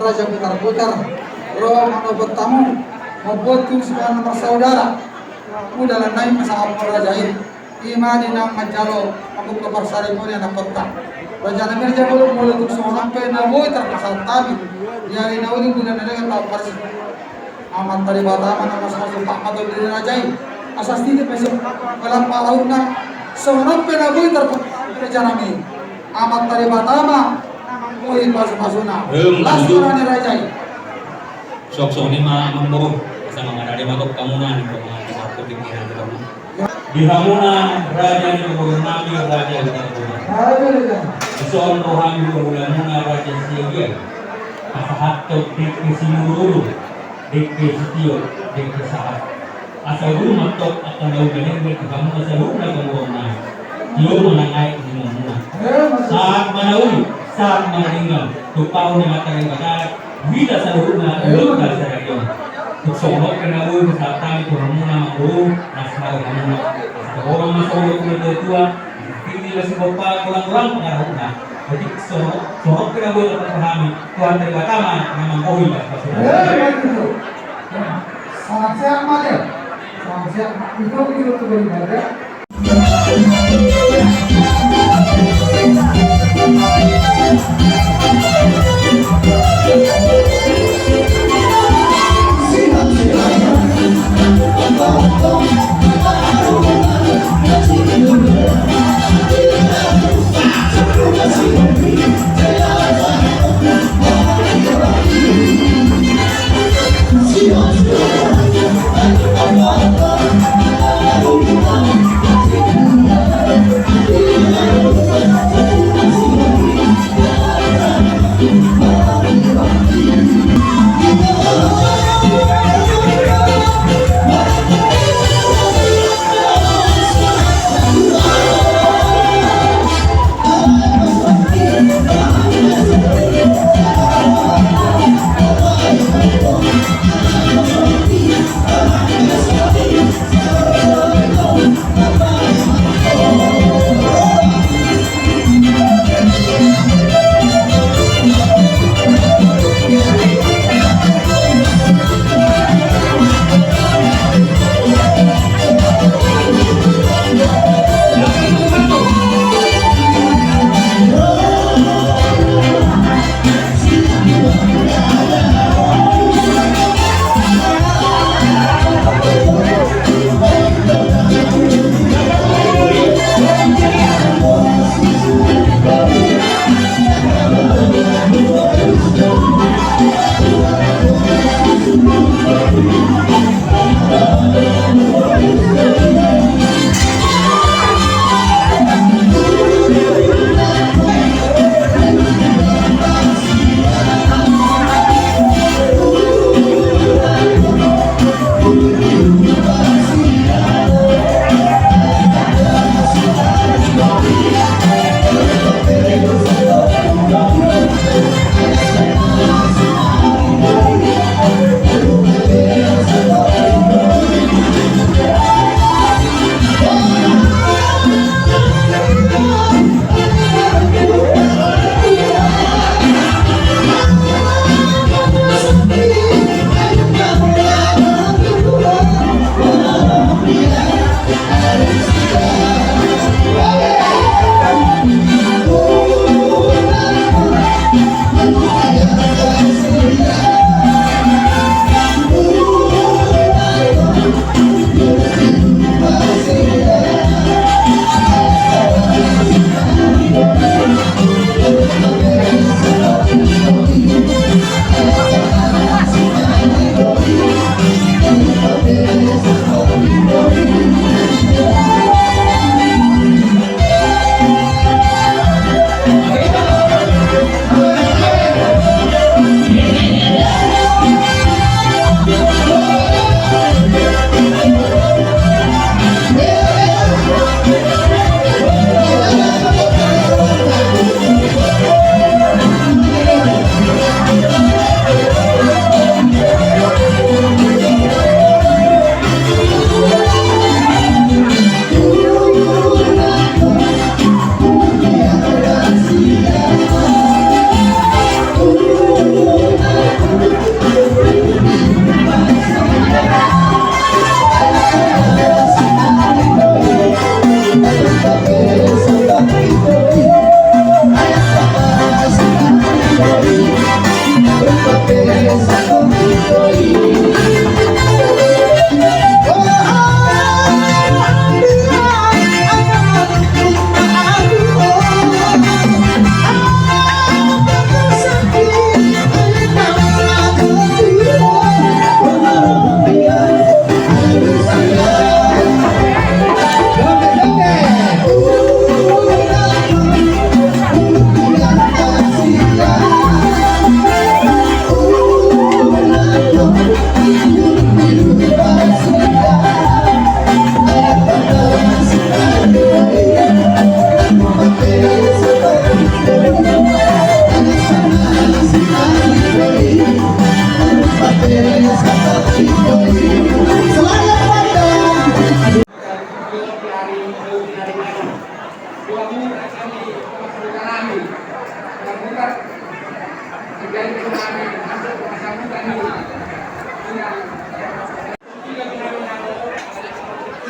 Raja putar-putar, roh menobot tamu, membuat sebuah nomor saudara. Mudah naik masalah rajain. Imani nang majalo, aku kabar saripun yang dapat. Raja Namir jabul mulut seorang penaboy terpasang tali. Yari nauli bulan ada yang tahu persis. Amat dari Batam nama masuk Pak Matul diri rajain. Asas tidak besok dalam parauna seorang penaboy terpasang Raja Namir. Amat dari Batam. Muhin pasuna. Lasurane rajai. Sok-sok ni mah memburu. Sa mga dari makop kamunan. kepikiran kamu. Dihamunan raja ni Nabi raja utama. Isoon rohani Muna raja siya. Kasahatot di sinurulu, di sitio, di sahat. Asal rumah tok akan daun ganing berkamu asal rumah kamu na. Iyo menangai di Muna. Saat manauli, saat meninggal, tupau ni matang badat, bila sa rumah ulot dal sa rayon. Tuksonok kena uwi masatang ito Muna manguru, nasmaw kamu. Orang masuk ke tua, ini lah sebab kurang-kurang pengaruh na. Jadi sorok kena boleh terpahami. Tuhan terbatama memang kau hilang. Sangat siap mana? Sangat siap. Itu bagaimana? Thank you.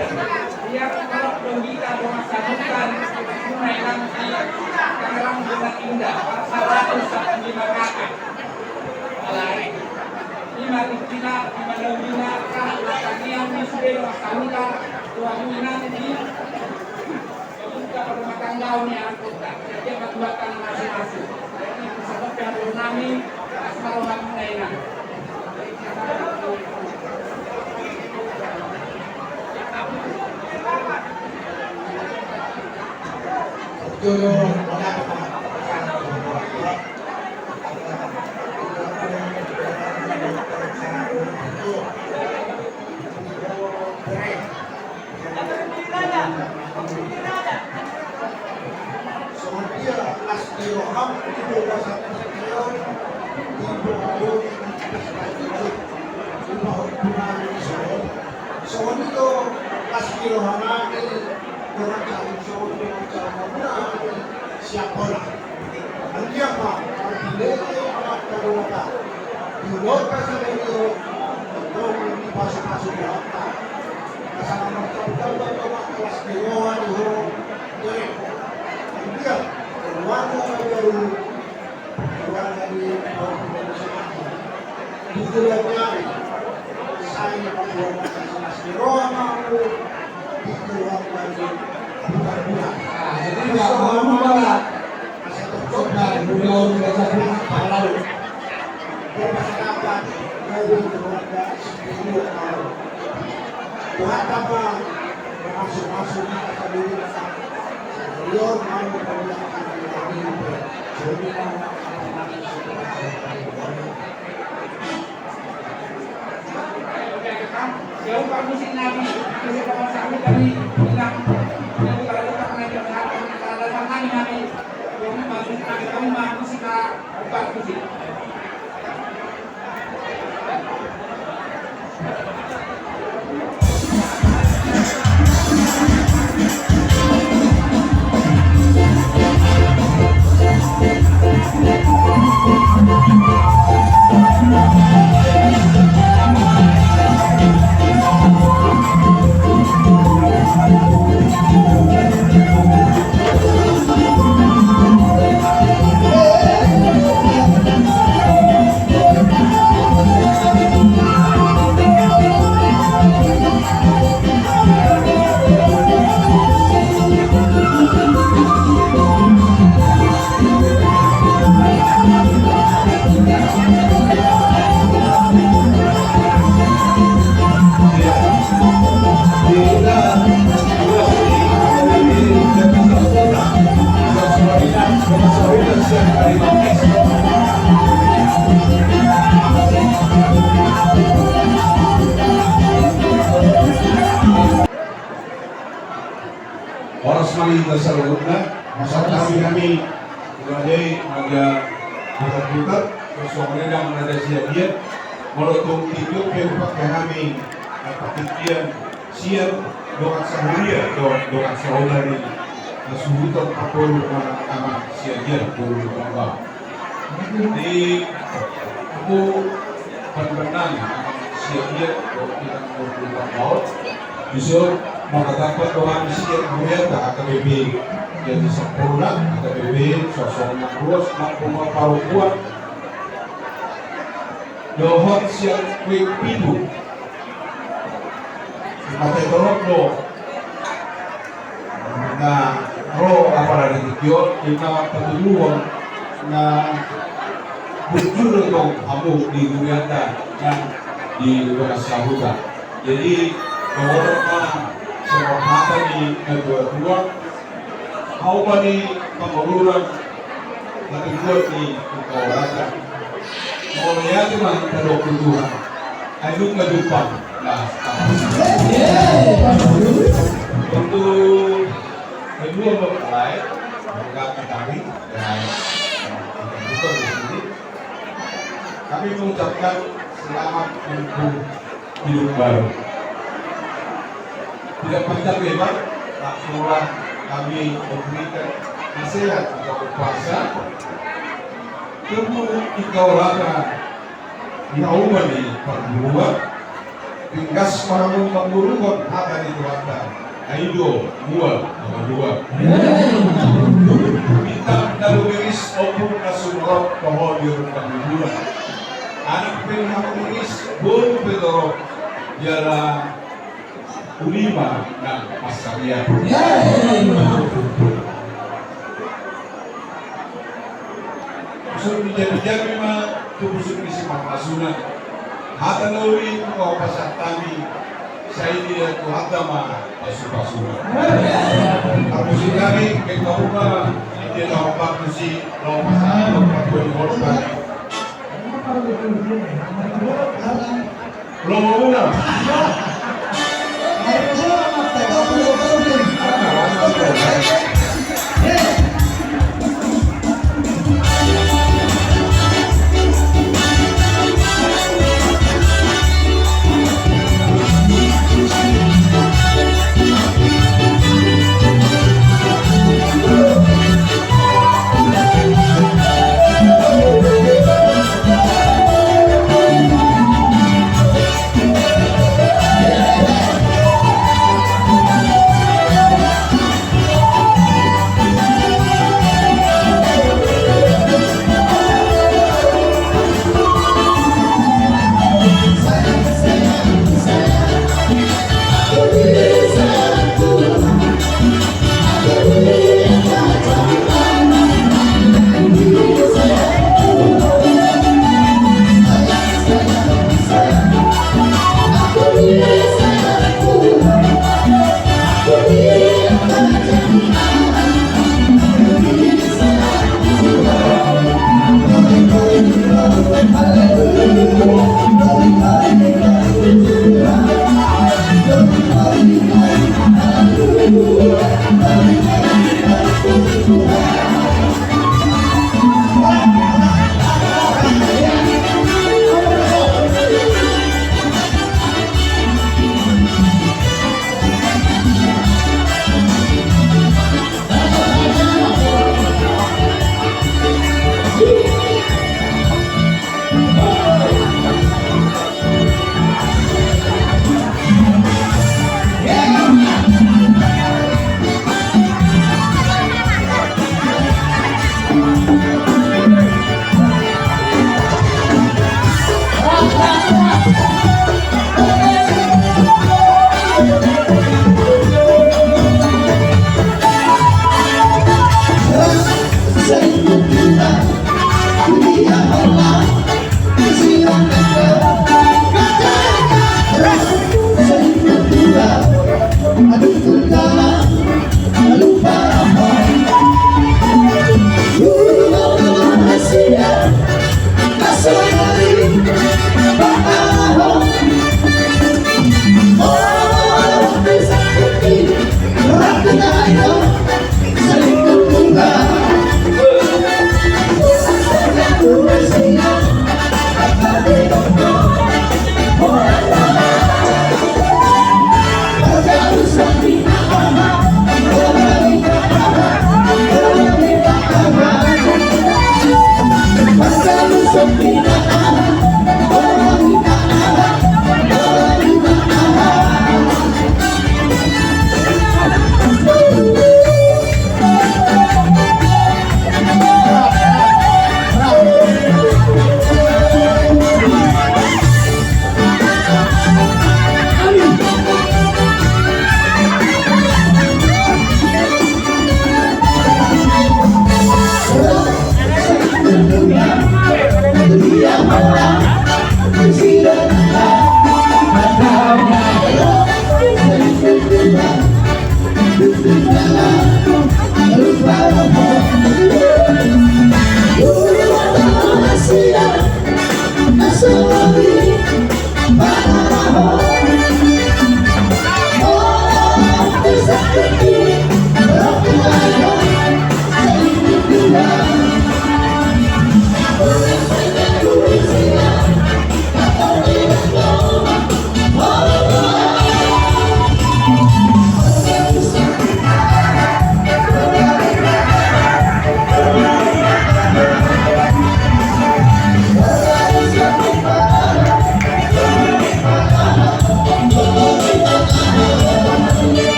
Biar kalau kita memaksanakan tunaikan di Tangerang dengan indah 105 kakak. Lain. Lima Rizkina, lima Laurina, Kanian, Misbel, Masahuta, Tuahina, di Kebuka rumah tangga ini anak kota. Jadi akan buatkan masing-masing. Ini disebabkan Purnami, Asmaruhan Munainan. Jodoh Jauh musik Nabi, musik kami dari bilang yang kalau kita mengajar kalau sama Nabi, kami mampu kita buat musik. Oras mali tersalurut na, masyarakat kami sebagai agak bukat-bukat, terus mereka menada siap-siap, melotong tidur pakai kami pakitian siap doa sahuria, doa saudari, nasuhutan kapol anak siap-siap dulu bangga. Jadi aku benar-benar siap-siap doa kita mau bisa makadapat doa siap mulia tak AKBP jadi sempurna, AKBP sosok yang luas mampu memperkuat dohot siap quick pintu pakai tolong lo nah lo apa dari itu kita perlu na bujur dong kamu di dunia yang di luar sahuta jadi orang mata di kedua kau pani pengururan tapi buat di kau rasa mau lihat mah kalau kedua ayo kedepan nah untuk kedua mempelai bukan kami dan bukan di sini kami mengucapkan selamat untuk hidup baru. Tidak panjang lebar, langsung kami memberikan nasihat atau puasa. Temu ikaw rata nauman ni pagbuwa tingkas maramong pagurungon hata di tuwata. Aido, mual, dua. Bintang dalubiris opung kasunrot pahodir kabibulan. Anak pinakamunis, bun pedorok, jala ulima ng pasarya. Gusto menjadi-jadi memang tubusuk isi makasuna. Hata nauri kau pasat tami, saya dia tu hata ma pasu-pasuna. Aku si kami kita rumah dia tahu pak si tahu pasat tahu pak boleh hormat. Belum muna. Yeah.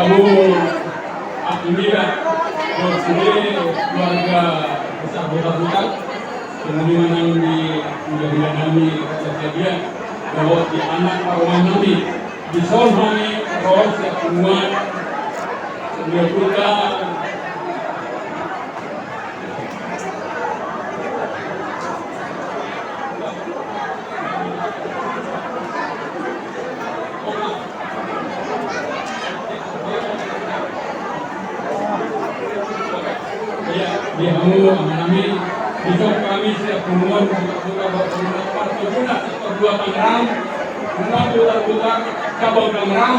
Akhirat sendiri keluarga besar buta kemudian yang menjadi kami kejadian bahwa di anak paruan kami di sol kami roh semua dia buta dia mau mengalami besok kami setiap pertemuan buka pertemuan dua Tangerang semua putar-putar cabang Tangerang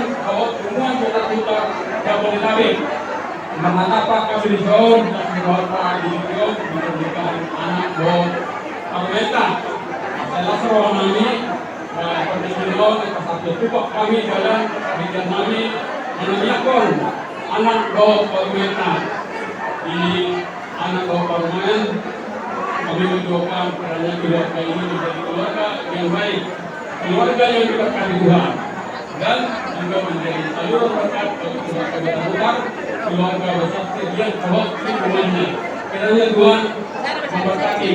semua putar-putar cabang Tabik mengapa kami di Zon dan Bapak di Zon diberikan anak buah Parmeta salah seorang kami pertemuan satu tupak kami dalam bikin kami menanyakan anak buah Parmeta di anak bapak Parman kami mendoakan kiranya keluarga ini menjadi keluarga yang baik, keluarga yang diberkati Tuhan dan juga menjadi saluran berkat bagi keluarga keluarga besar sekian jawab lingkungannya. Kiranya Tuhan memberkati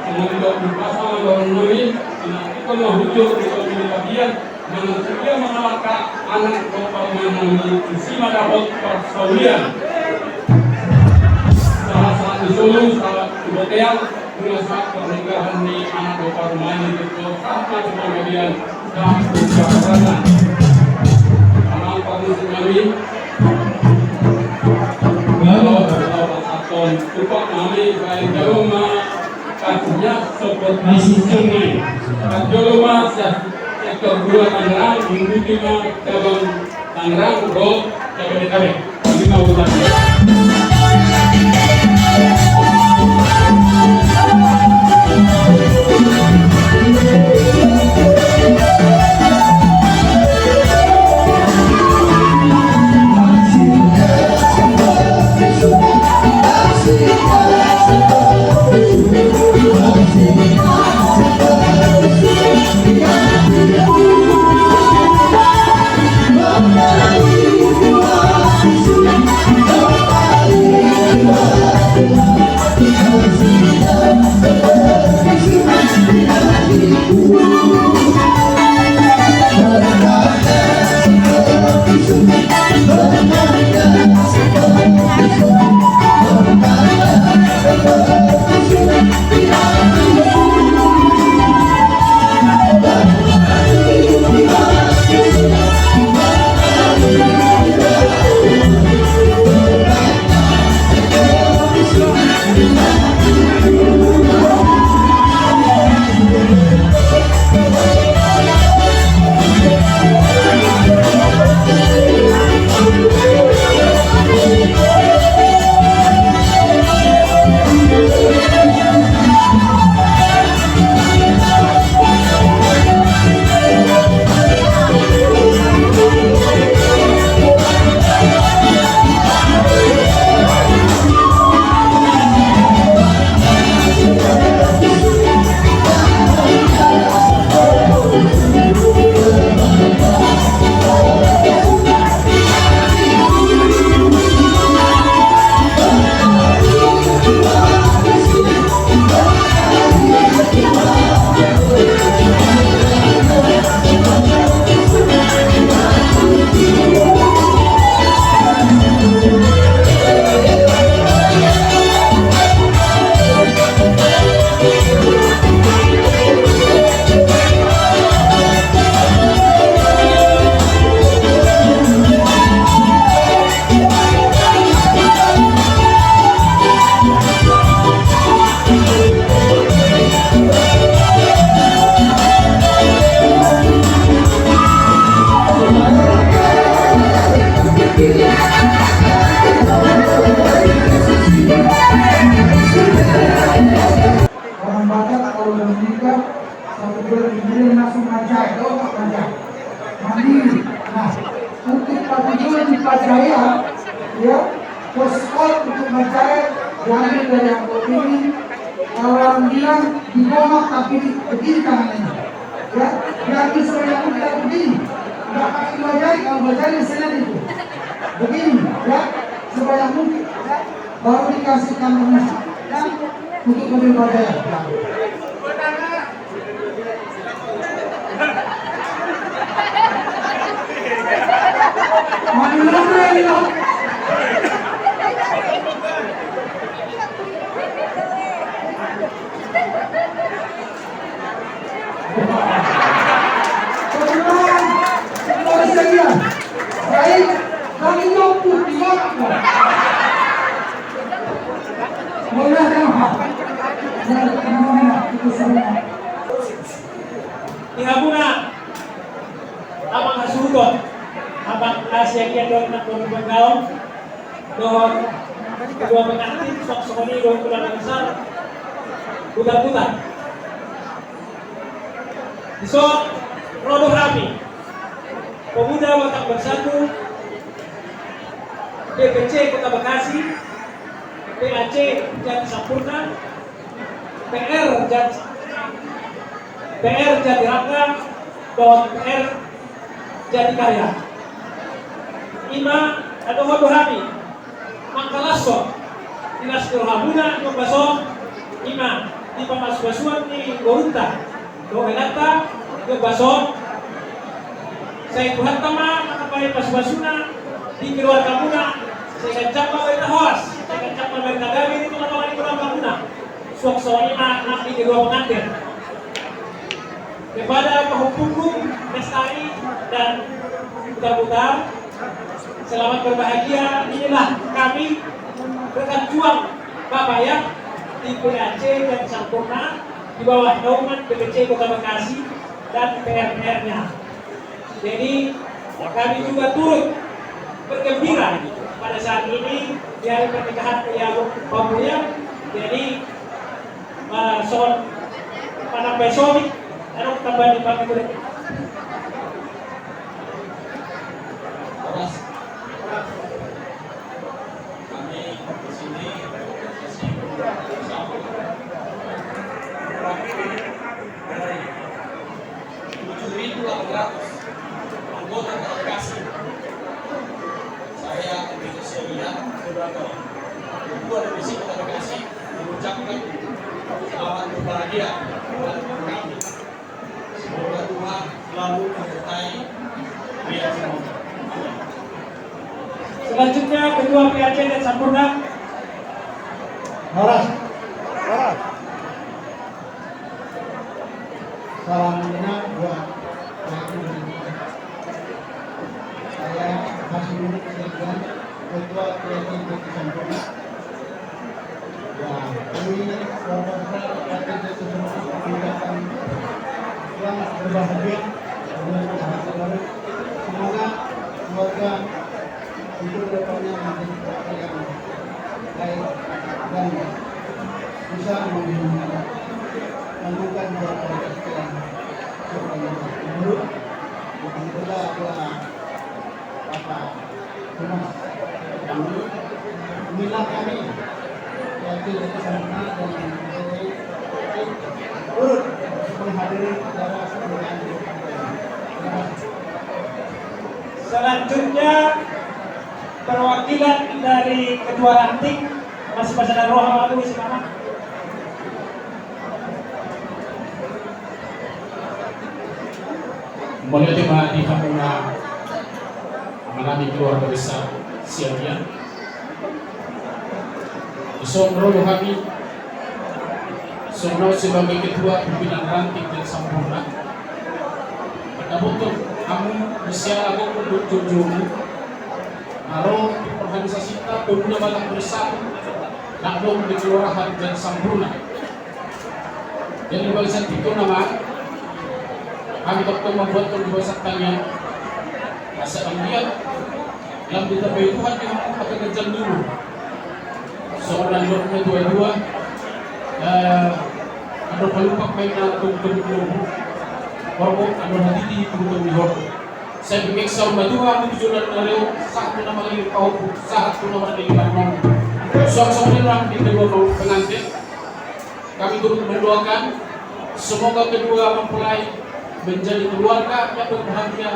semua juga berpasangan orang kami nanti kalau hujur di bagian manusia mengalahkan anak bapak Parman kami isi dapat persaulian di Solo, salah di Boteang, dengan saat pernikahan di anak bapak rumah itu sampai kemudian dan berjalan. Anak paruh kami, kalau aton tupak kami baik jauh kakinya seperti sungai. Jauh sektor 2 Tangerang, mengikuti cabang Tangerang, Rob, cabang Tabek. Kami mau bertanya. ya, poskot untuk mencari diambil dari yang ini. Kalau orang bilang digomok tapi begini tangannya, ya, diambil sebanyak pun tidak begini, tidak pakai dua jari, kalau dua jari senang itu. begini ya, supaya mungkin ya, baru dikasihkan musik ya, untuk lebih berjaya ya. Ihabuna abang hasugot abang Asia kian doon na doon banggaon doon kedua pengantin sok sokoni doon pulang besar putar-putar besok rodoh rapi pemuda watak bersatu DPC Kota Bekasi PAC Jati Sampurna PR Jati Raka dan PR Jati Karya Ima atau Waduhami Mangkalaso Dinas Kelhabuna Nyok Baso Ima di Pamasbasuan di Gorunta Dohelata Nyok Baso saya Tuhan Tama Makapai Pasbasuna di keluarga Muna saya Cakma Berita Hoas saya Cakma Berita Gawi itu teman-teman di keluarga Muna Sok Soima Nabi kedua pengantin kepada penghubung Lestari dan putar-putar selamat berbahagia. Inilah kami berkat juang Bapak ya di PAC dan Sampurna di bawah naungan DPC Kota Bekasi dan PR-nya. Jadi kami juga turut bergembira pada saat ini di hari pernikahan Yayagung Pamuya. Jadi son pada besok ada tambah di pagi boleh. Kami di sini dari 7.800 anggota delegasi. Saya Indonesia Lihat Saudara Ketua Divisi Kota Bekasi mengucapkan selamat berbahagia kepada kami. Semoga Tuhan selalu menyertai kalian semua. Selanjutnya Ketua PAC dan Sampurna. Horas. Salam kenal buat saya Hasim Sekjen Ketua PAC Sampurna. Ya, ini keluarga PAC Sampurna yang berbahagia dengan pasangan baru. Semoga keluarga itu depannya menjadi keluarga yang baik dan bisa menemukan keluarga yang buruk. Begitulah Bapak Tumas kami. Inilah kami yaitu Sampurna dan turut menghadiri acara pernikahan. Selanjutnya perwakilan dari Ketua Ranting Mas Pasangan Rohama itu sekarang. Mulia tema di Hamuna mengalami keluarga besar Siagian. Somro kami Somro sebagai ketua pimpinan Ranting dan Sampurna. Nabutuh kamu bisa aku untuk tujumu. Aro organisasi kita pemuda Batak Bersatu nakdong di Kelurahan dan Sampurna. Jadi bangsa itu nama kami dokter membuat pembahasannya masa ambiat yang ditapai Tuhan yang akan kerjaan dulu. Seorang dokter dua-dua ada pelupak mainan tunggu-tunggu Korbo anu hati turun di hor. Saya pikir sama dua aku jualan dari satu nama lagi kau satu nama lagi kamu. Suami orang di kedua pengantin. Kami turut mendoakan semoga kedua mempelai menjadi keluarga yang berbahagia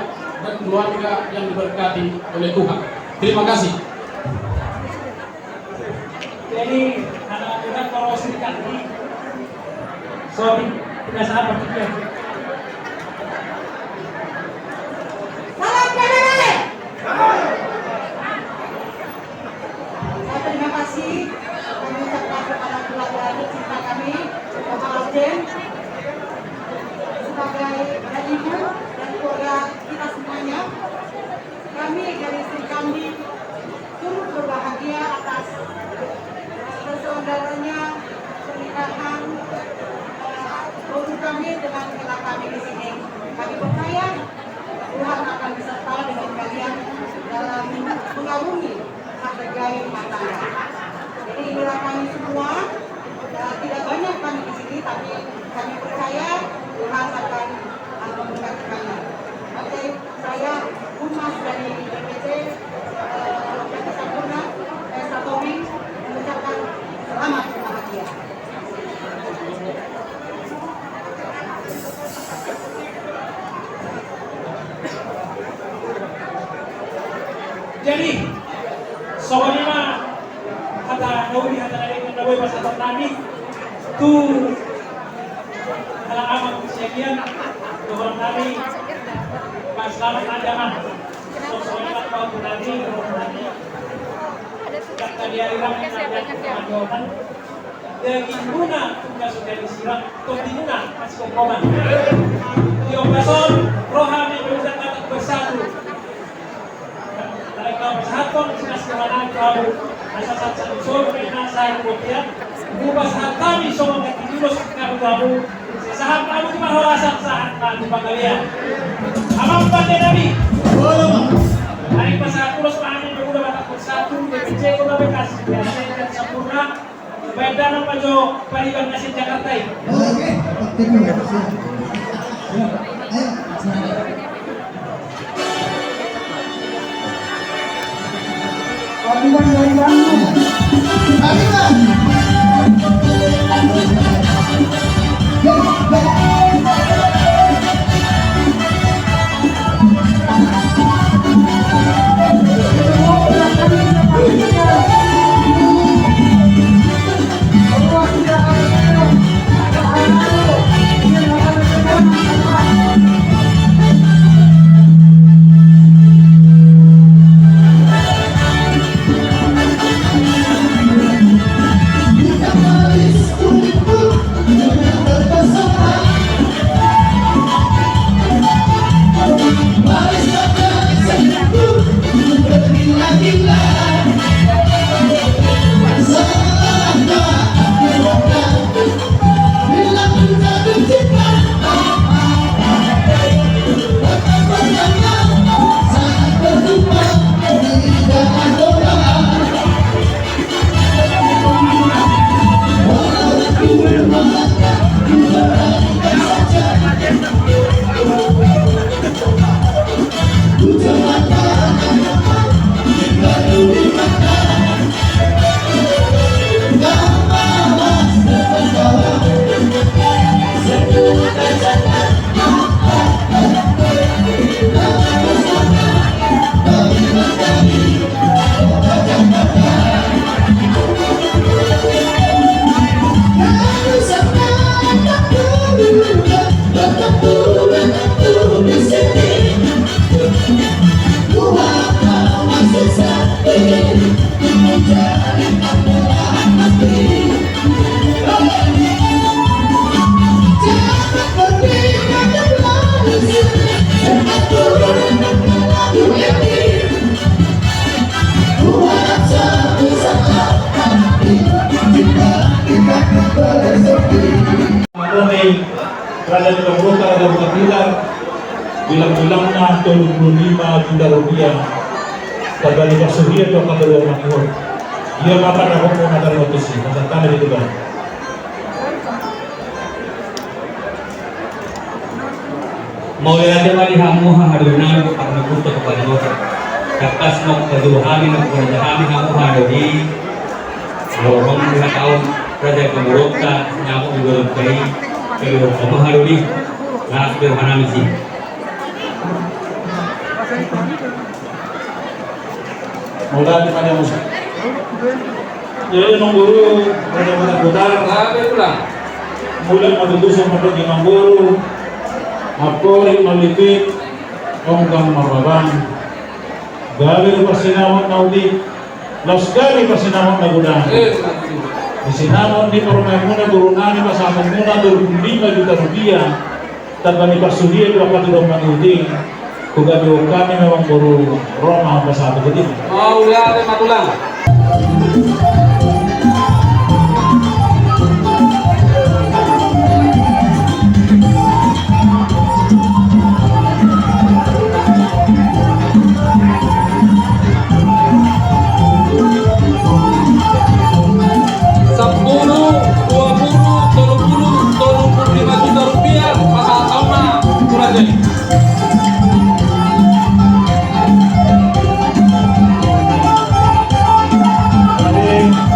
dan keluarga yang diberkati oleh Tuhan. Terima kasih. Jadi anak muda kalau serikat ini sorry tidak sabar pikir. Terima kasih kami ucapkan kepada keluarga tercinta kami, Bapak Alden, sebagai ibu dan keluarga kita semuanya. Kami dari istri kami turut berbahagia atas terselenggaranya pernikahan untuk kami dengan kita kami di sini. Kami percaya Tuhan akan beserta dengan kalian dalam mengarungi sebagai rumah tangga. Jadi inilah kami semua, tidak banyak kami di sini, tapi kami percaya Tuhan akan memberkati kami. Oke, saya Humas dari DPC PT Sampurna, Satomi, mengucapkan selamat berbahagia. Jadi soalnya mah kata Nawi kata Nawi pas atas Nabi tu kalau amat sekian orang Nabi pas selamat aja mah soalnya mah kalau Nabi kata dia bilang jawaban dari guna tugas dari sirat atau di guna pas kompoman di operasi rohani berusaha bersatu. Kalau bersatu sudah sekarang kau asal satu nasa kemudian ubah kami semua terus kamu saham kamu cuma horasan saat kamu kalian amam pada Nabi hari pasal terus kami berudah batak bersatu DPC kota bekas biasa sempurna baik dalam pajo pariban nasi Jakarta ini. Pagdiwan dari Bandung. Pagdiwan. Kerajaan Lombok ada berkitar bilang-bilangnya 25 juta rupiah kembali ke Suria atau ke Kedua Makmur. Dia makan aku mau makan notis ini, macam tanda itu kan. Mau lihat mali hamu haduna ko pagnuto ko pagnuto. Kapas mo kedua kami mo kami hamu hadodi. Lorong 2 tahun Raja Kemuroka nyamu igorot kai kedua hamu hadodi. Last berhanam sih. Mula di mana musuh. Jadi Mang Guru pada putar Sabi ko lang. mula matutusong mapag Mang Guru ako rin malipit hanggang mababang. Gabi pa sinawag na ulit. Los gabi pa sinawag na gudang. Isinamon di pormay muna guru nani pasama muna 25 juta rupiah. Tanpa ni pasudia dua patulong manuding. Kung gabi kami memang guru Roma pasama guding. Mau lihat matulang. Amin.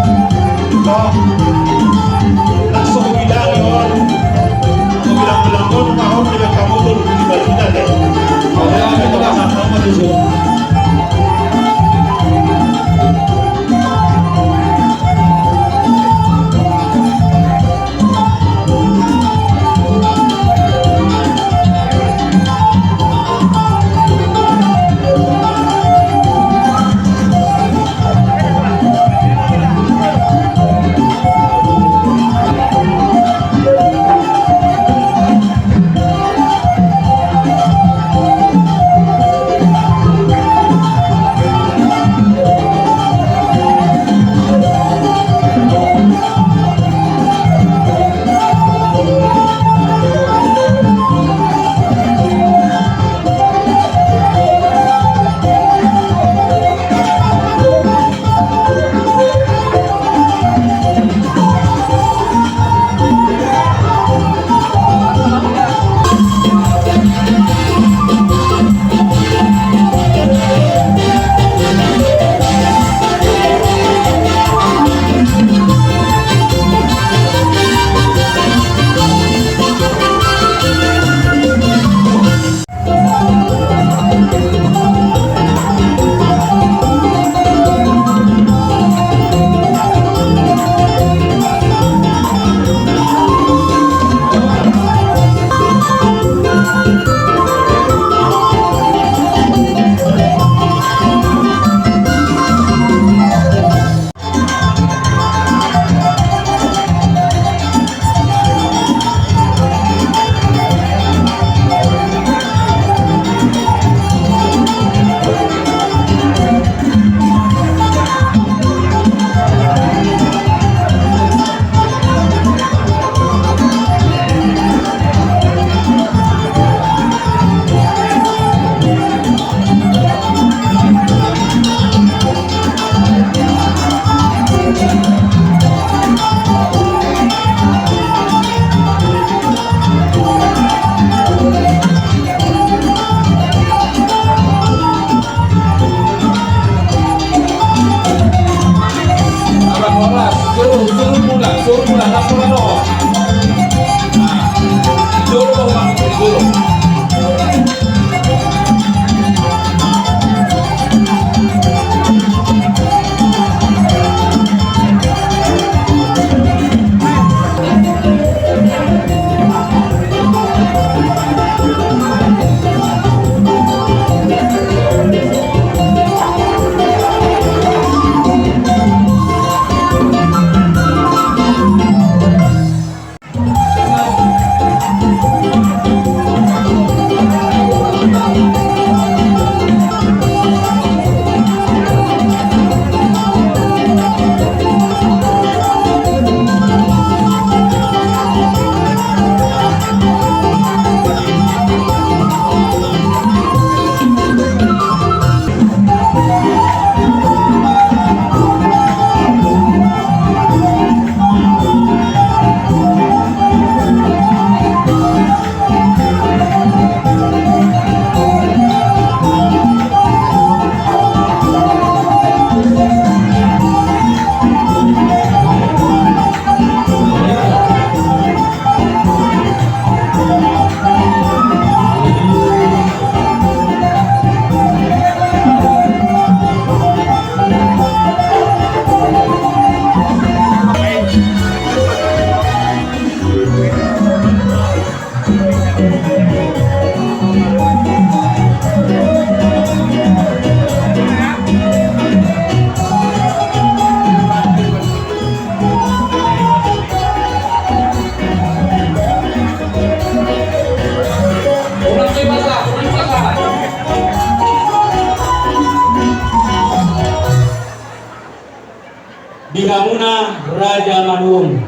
Bihamuna Raja Manung,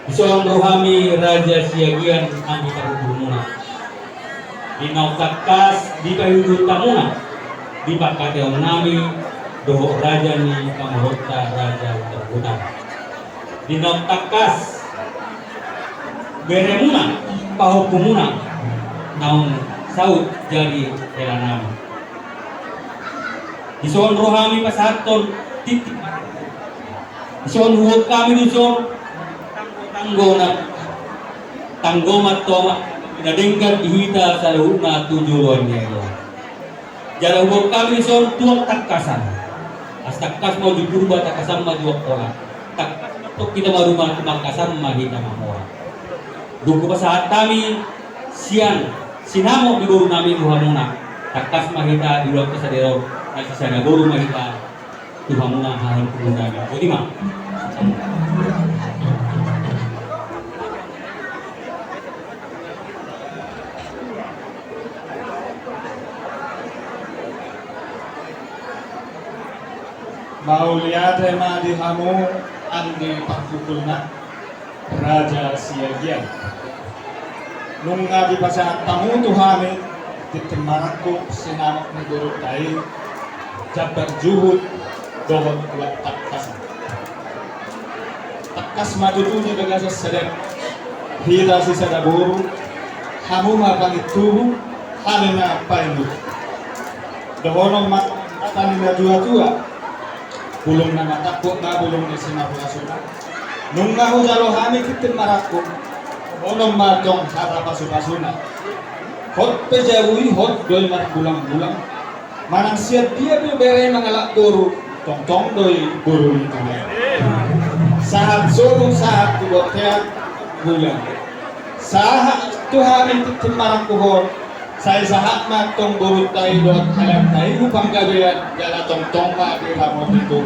Isoang Rohami Raja Siagian Anggi Karubumuna, Dinautakas di Payudut Tamuna, di Pakateong Nami Doho Raja ni Kamorota Raja Terbutan, Dinautakas Beremuna Pahukumuna Naung Saud jadi Elanami, Isoang Rohami Pasaton titik, Isoang Huwag kami Isoang tanggo matoma nadengkat ihita sa luhut na tujuan niya ito. Jala huwag kami son tuwag takasan. As takas mo dikurba takasan maduwag ola. Tok kita marumah makasan mahita mamora. Dugo pa sa hatami siyan sinamo di guru namin Tuhamuna. Takas mahita di luwag sa dero na sa guru mahita Tuhamuna hahan kumundami. O di ma? Mauliate madihamu andi pakukulna Raja Siagian. Nung nga di pa sa tamu tuhami titimarakko sinamak ni Guru tayo jabar juhud dohon kuat takkasan. Takkas matutunya daga sa sadap hira si sadaburu hamu mapangituhu halina painu. Dohono matani na tua bulong na matakbo na bulong ni sinapasuna. Nung nga ho jalo hami kitin marakko onong matong harapasuna. Hot pejawi hot doy mat bulang-bulang. Manang siat dia bere mangalak guru tong doy guru itu. Saat sorong saat tubotea bulan. Saat tuhami kitin marakko hot saya sahat matong burut tayo doon alam tayo upang gabihan jala tong ma di ramon itu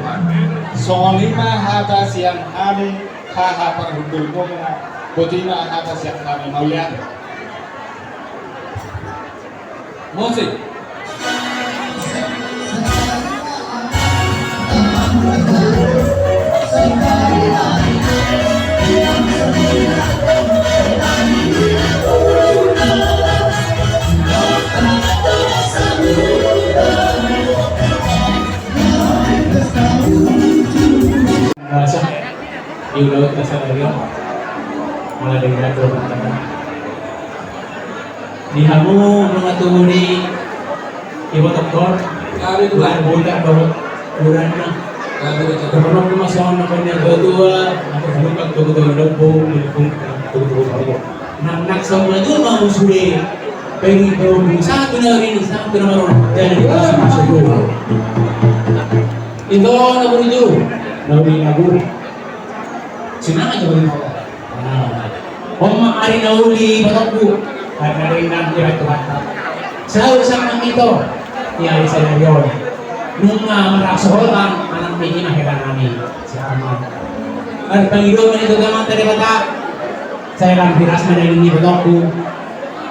songlima hata siang kami haha perhubul muna botima hata siang kami maulian musik Rasa di laut kasar lagi malah dengan terbang di hamu mengaturi ibu tekor kali tuan budak baru bulan na kemudian kemasan namanya kedua atau bukan kedua dompung kedua nak sama itu mau sudah pengen berhubung satu hari ini satu nama jadi masuk itu lagu itu lagu senang aja bagi mau Oma ari nauli batokku karena ringan dia Tuhan selalu sama itu ya saya yon nunga merasolan anak begini heran kami sama kan panggilan itu gaman dari kata saya kan biras mana ini batokku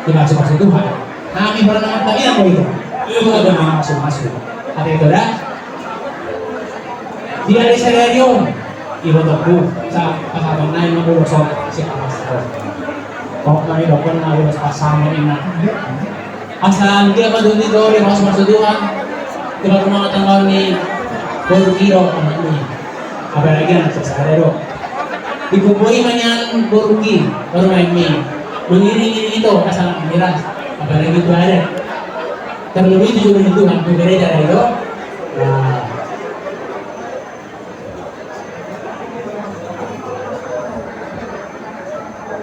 tidak masuk Tuhan kami pernah tadi apa itu ada masuk ada itu dah dia di Sergio ibu toko sa kasabang na yung mabulusok si Pastor kok kami dokon na ulos pasama ina asal dia pa doon dito yung masuk-masuduhan diba kung mga tanggal ni Borukiro anak niya apalagi anak sa Sarero ipupuwi man yan Boruki baru main mi mengiring-iring itu asal miras apalagi itu ada terlebih tujuan itu hampir beda dari itu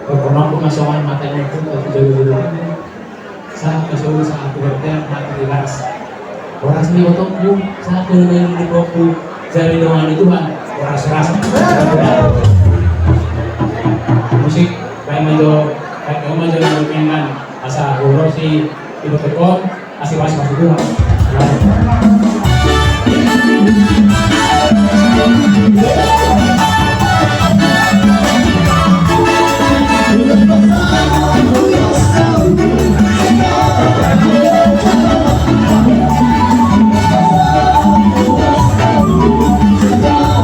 pernah kemasangan matanya itu jauh-jauh saat kesulitan saat berterima hati ras orang sini otokku saat mengenai di boku dari doang Tuhan orang serasa musik kayak majo dengan asa horo si ibu tekon asih masuk Tuhan Oh,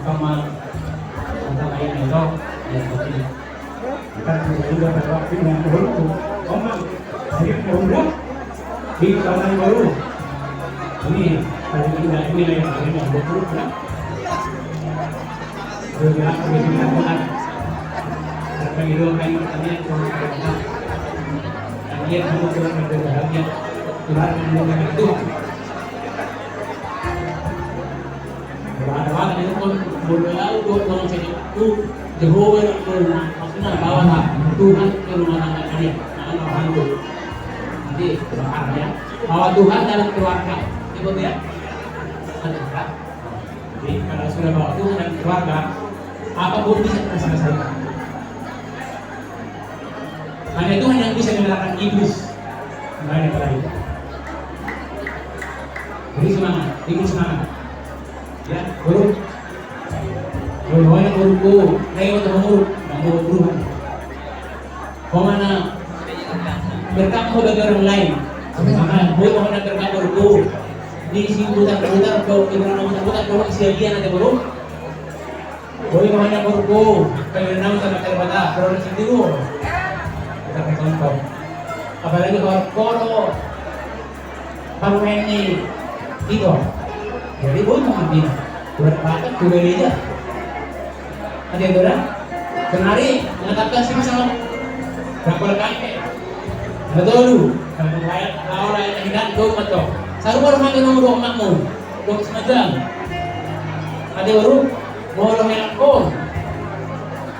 Kamal untuk ayah itu yang begini. Kita juga pada waktu yang baru tuh, Kamal jadi pemuda di tahun yang baru. Ini pada kita ini yang hari yang baru kan. Bergerak ke binatang. Karena itu kayu tadi yang kita dia semua Tuhan berbahagia Tuhan menolong itu berada itu pun berlalu dua jadi itu Jehovah yang maksudnya bawalah Tuhan ke rumah tangga dia anak hantu nanti ya bawa Tuhan dalam keluarga itu ya ada jadi kalau sudah bawa Tuhan dalam keluarga apapun bisa kita selesaikan. Hanya Tuhan yang bisa mengalahkan iblis. Mulai dari itu. Jadi semangat, ikut semangat. Ya, buruk. Banyak burukku, kayak untuk menguruk, menguruk Tuhan. Kau mana berkamu bagi orang lain? Maka boleh kau mana berkamu burukku. Di sini putar-putar, kau ibarat putar-putar, kau isi dia nanti buruk. Boleh kau mana burukku, kalian nama sama terbata, kalau di sini dulu. Contoh, apalagi kalau baru ini itu, jadi boleh mengambil berbakat juga dia. Ada yang benar? Kenari mengatakan sih masalah berapa kali? Betul, kalau lain lain tidak dong betul. Saru baru makan nomor makmum, dong semacam. Ada baru mau orang pun.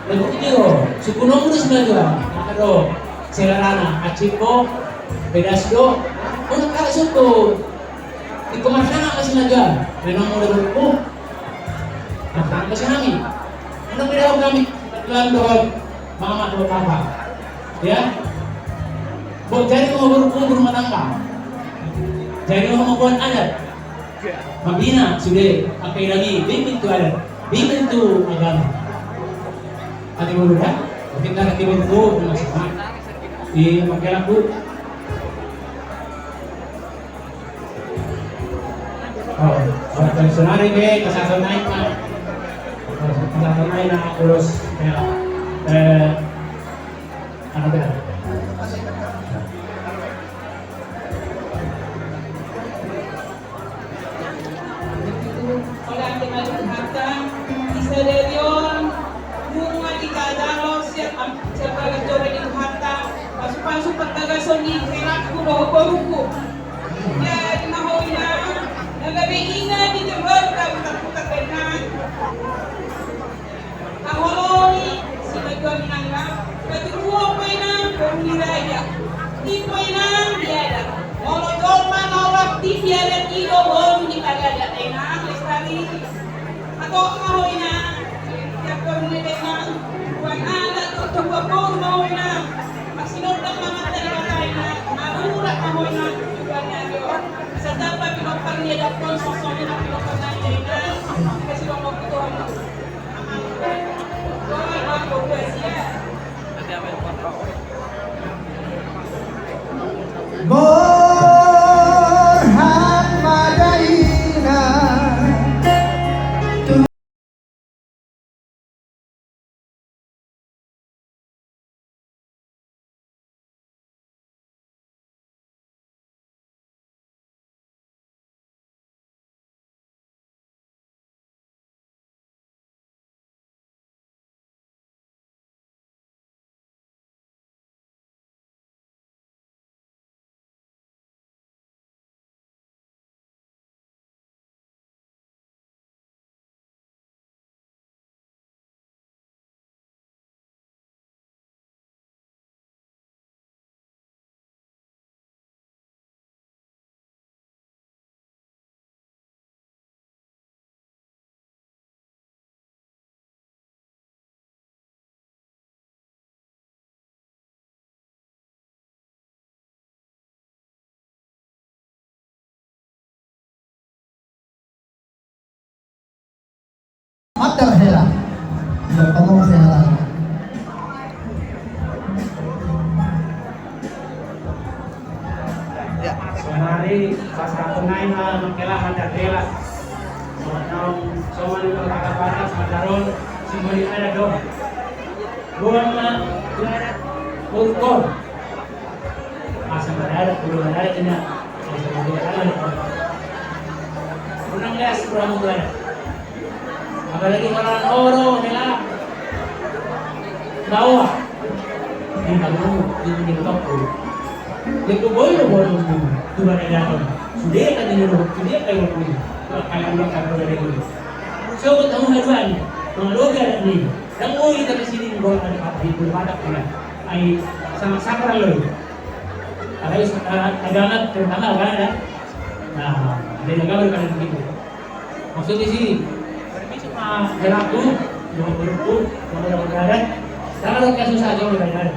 Lalu itu, suku nomor semacam. Aduh. Selarana, aciko, pedasdo, untuk kali suku di kemasan masih naga, memang udah berkuh, nah masih kami, untuk tidak kami, kebetulan doang, mama atau papa, ya, buat jadi mau berkuh berumah tangga, jadi mau buat adat, mabina sudah, pakai lagi, bimbing tu adat, bimbing tu agama, hati mulut ya, kita nanti berkuh masih di Magelang oh, tradisional ini kesasanay na terus ano ba? Oleh Tuhan, isa dari yon, bunga ikadalo siya pagkatore ni Tuhan. Pasok pagkagason ni Herat ko bago-bago. Ya, nahoy na. Nagabiina ni Jabal ka putak-putak na. Ahoroni si Magdon nangla. Katuruo pa na komunidad. Di pa na biada. Olo dolma nawak di biada ilo won ni tagada na lestari. Ato nahoy na. Ya komunidad na. Wan ala to tawapon nahoy na. Sinod ng mga tayo na maburat na hoy na juga niyo. Sa dapat pinagpangyadak po sa soni na pinagpangyadak na kasi lang magkutuhan mo. Doon ako siya. Morhan Madaina. Matar hela, ya kamu hela. Sehari pas katunay na magkailangan at hela. Sama ni mga kakabata sa Madaron, simboli na doon. Buwang na, Bukor. Asa Madara, Puro Madara, ina. Asa Madara, unang les, Puro Madara. Apalagi orang oro nila. Bawa. Di bago, di toko. Di ko boy mo tuwa na dapat. Sudah kan ini sudah kayo ko. Kaya mo ka ko dito. So ang haluan, mga lugar ni. Ang uwi na sini ko ang kapatid pada pula ay sama-sama lo. Alay sa aganat terutama aganat. Nah, ada negara kan begitu. Maksud di sini Heraku, yang berhukum, yang berdarat, jangan kasus saja berdarat.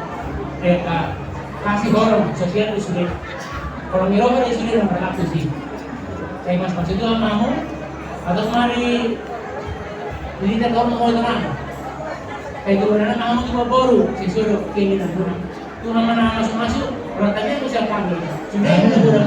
Kasih orang sosial itu sudah. Kalau miroba itu sudah yang berlaku sih. Saya maksud itu mau atau mari militer kau mau tenang. Kayak gimana mau cuma baru sesuatu keinginan pun. Tuh mana masuk berantaknya itu siapa nih? Sudah itu sudah